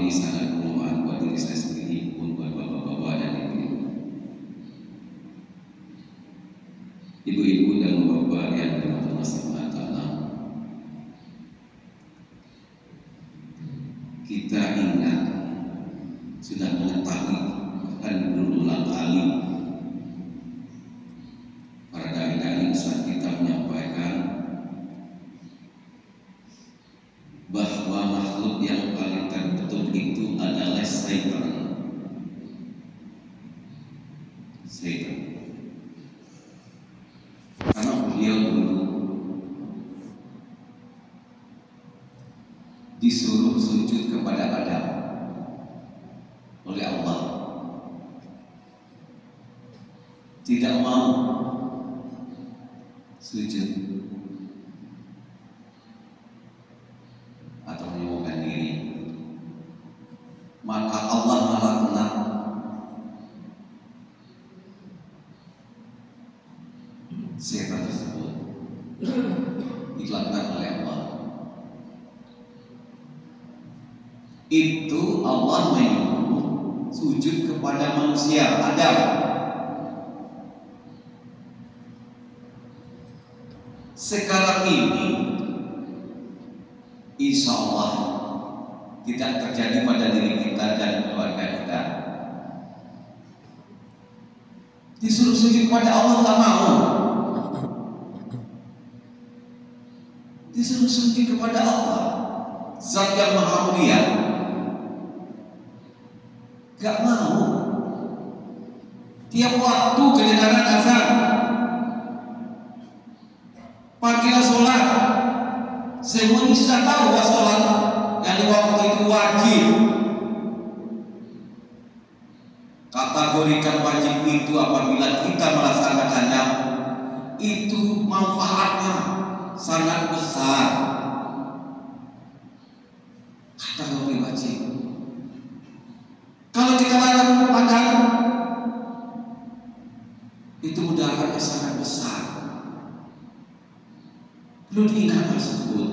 ini sangat bermanfaat buat diri saya sendiri pun buat bapak-bapak dan ibu-ibu. Ibu-ibu dan bapak yang dirahmati Allah Subhanahu wa taala. Kita ingat, sudah mengetahui, bahkan berulang kali para dai-dai saat kita menyampaikan bahwa makhluk yang paling tertutup itu adalah syaitan. Karena beliau dulu disuruh sujud kepada Adam oleh Allah, tidak mau sujud atau menyembuhkan diri, maka Allah melaknat setan tersebut, dilaknat oleh Allah. Itu Allah menyuruh sujud kepada manusia Adam. Sekarang ini insya Allah tidak terjadi pada diri kita dan keluarga kita. Disuruh sujud kepada Allah tak mau. Disuruh sujud kepada Allah, Zat yang Maha Mulia, gak mau. Tiap waktu kedengaran azan, panggilan sholat, semuanya sudah tahu bahwa sholat yang di waktu itu wajib. Kategorikan wajib itu apabila kita melaksanakannya, itu manfaatnya sangat besar. Kategori wajib. Kalau kita lakukan, itu mudaratnya sangat besar. Perlu diingat tersebut.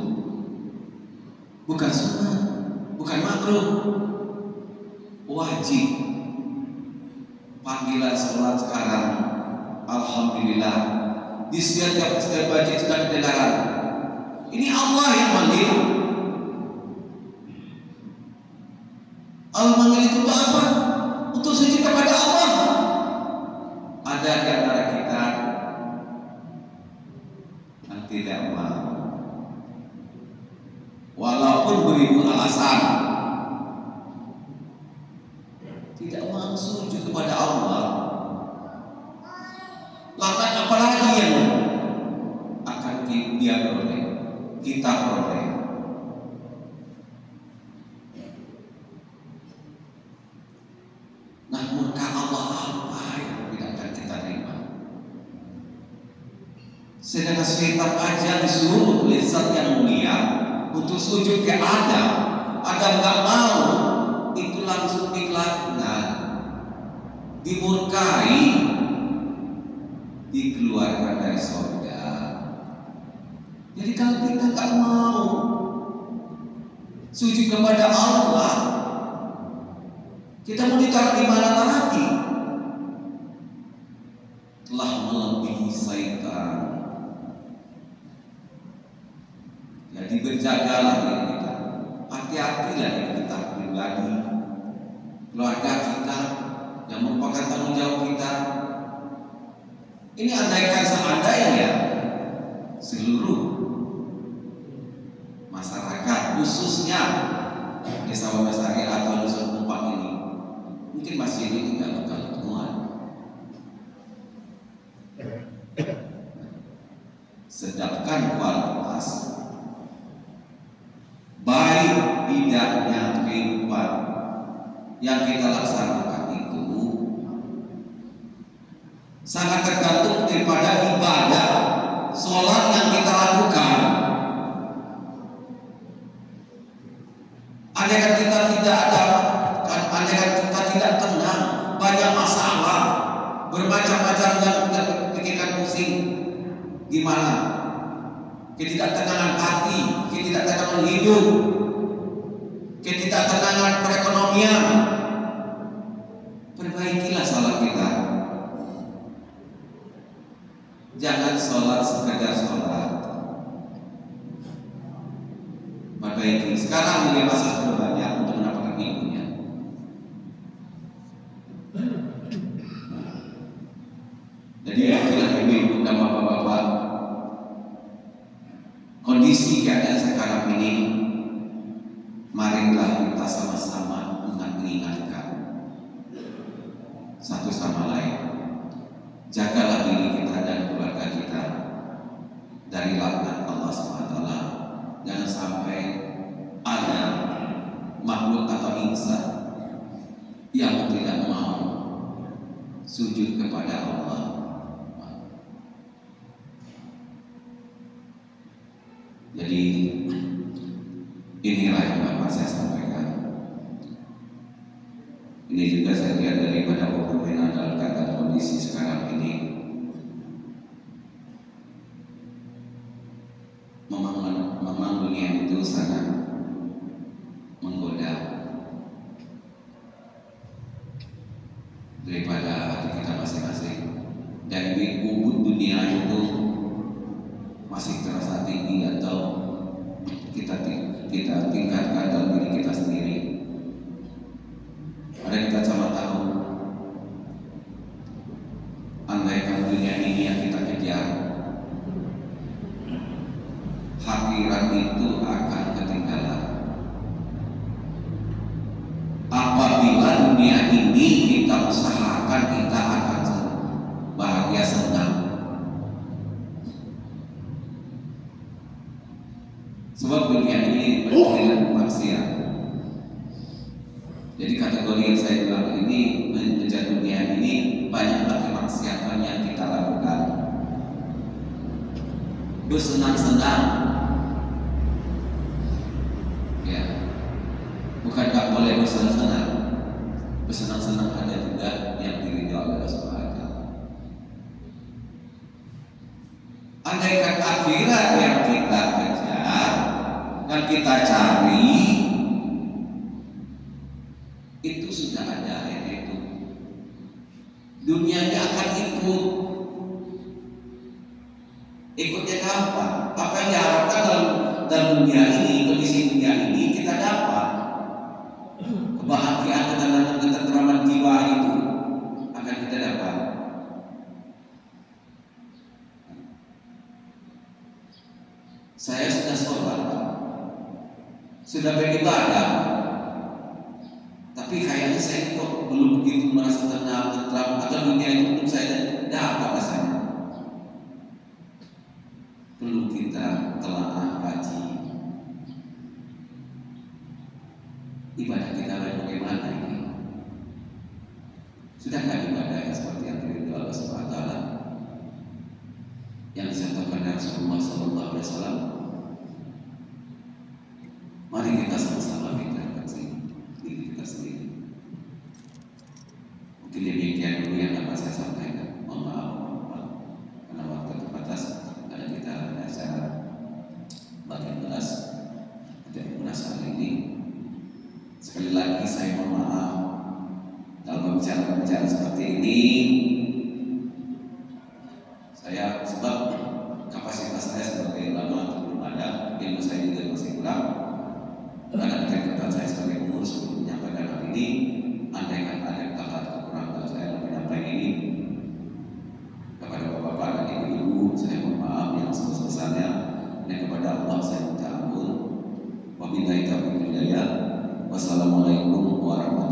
Bukan sunnah, bukan makruh, wajib. Panggilan sholat sekarang, alhamdulillah, di setiap wajib sudah kedengaran. Ini Allah yang manggil. Allah manggil itu untuk apa? Untuk sujud kepada Allah. Ada di antara kita yang tidak mau, walaupun beribu alasan, tidak mau sujud kepada Allah. Lantas apalagi yang akan dia peroleh, kita peroleh? Nah, murka Allah apa yang tidak akan kita terima? Sedangkan syaitan aja disuruh oleh Zat yang Mulia untuk sujud ke Adam. Adam gak mau, itu langsung dilaknat, dimurkai, dikeluarkan dari surga. Jadi kalau kita gak mau sujud kepada Allah, kita mau ditaruh di mana lagi? Telah melebihi syaitan. Jadi berjagalah diri kita, hati-hatilah diri kita pribadi, keluarga kita yang merupakan tanggung jawab kita. Ini andaikan seandainya seluruh masyarakat, khususnya desa Wabasari atau dusun Umpak ini, mungkin masih ini tidak bakal temuan. Sedangkan kualitas baik tidaknya kehidupan yang kita laksanakan itu sangat tergantung daripada ibadah sholat yang kita lakukan. Andaikan kita tidak ada, andaikan kita tidak tenang, banyak masalah, bermacam-macam yang tidak pikirkan pusing, gimana? Ketidaktenangan hati, ketidaktenangan hidup, ketidaktenangan ketenangan perekonomian. Perbaikilah sholat kita. Jangan sholat sekedar sholat. Perbaiki. Sekarang media massa sudah banyak untuk mendapatkan ilmunya. Jadi itulah ibu-ibu dan bapak-bapak, kondisi keadaan sekarang ini, marilah kita sama-sama mengingatkan satu sama lain. Jagalah diri kita dan keluarga kita dari laknat Allah SWT. Jangan sampai ada makhluk atau insan yang tidak mau sujud kepada Allah. Jadi inilah yang Bapak saya sampaikan. Ini juga saya lihat daripada fenomena dalam kondisi sekarang ini, memang dunia itu sangat menggoda daripada hati kita masing-masing. Dan bubut dunia itu masih terasa tinggi atau kita tingkatkan dalam diri kita sendiri. Ada kita sama tahu, andaikan dunia ini yang kita kejar, akhirat itu akan ketinggalan. Apabila dunia ini kita usahakan, kita akan bahagia senang. Sebab dunia ini penuh dengan maksiat. Jadi kategori yang saya bilang ini, mengejar dunia ini banyaklah kemaksiatan yang kita lakukan. Bersenang-senang, ya, bukan tak boleh bersenang-senang. Bersenang-senang ada juga yang diridhoi oleh Allah SWT. Andaikan akhirat yang kita kejar dan kita cari itu sudah ada ayat itu, dunianya akan ikutnya apa? Apa yang diharapkan dalam dunia ini, kondisi dunia ini kita dapat kebahagiaan, ketenangan, ketentraman jiwa itu akan kita dapat. Saya sudah sholat, sudah beribadah, tapi kayaknya saya kok belum begitu merasa tenang, tentram, atau dunia itu belum saya dapat rasanya. Perlu kita telah kaji ibadah kita bagaimana ini. Sudahkah ibadah yang seperti yang diridhoi Allah SWT yang disampaikan Rasulullah SAW? Mari kita sama-sama kita kaji diri kita sendiri. Mungkin demikian dulu yang dapat saya sampaikan. Mohon maaf karena waktu terbatas. Ada kita ada acara bagian belas hari ini. Sekali lagi saya mohon maaf dalam pembicaraan seperti ini. Saya sebab kapasitas saya sebagai ulama belum ada, ilmu saya juga masih kurang. Karena keterkaitan saya sebagai pengurus untuk menyampaikan hal ini, andaikan ada hal kekurangan saya dalam menyampaikan ini kepada bapak-bapak dan ibu-ibu, saya mohon maaf yang sebesar-besarnya, dan kepada Allah saya minta ampun. Wabillahi taufiq wal hidayah. Wassalamualaikum warahmatullahi wabarakatuh.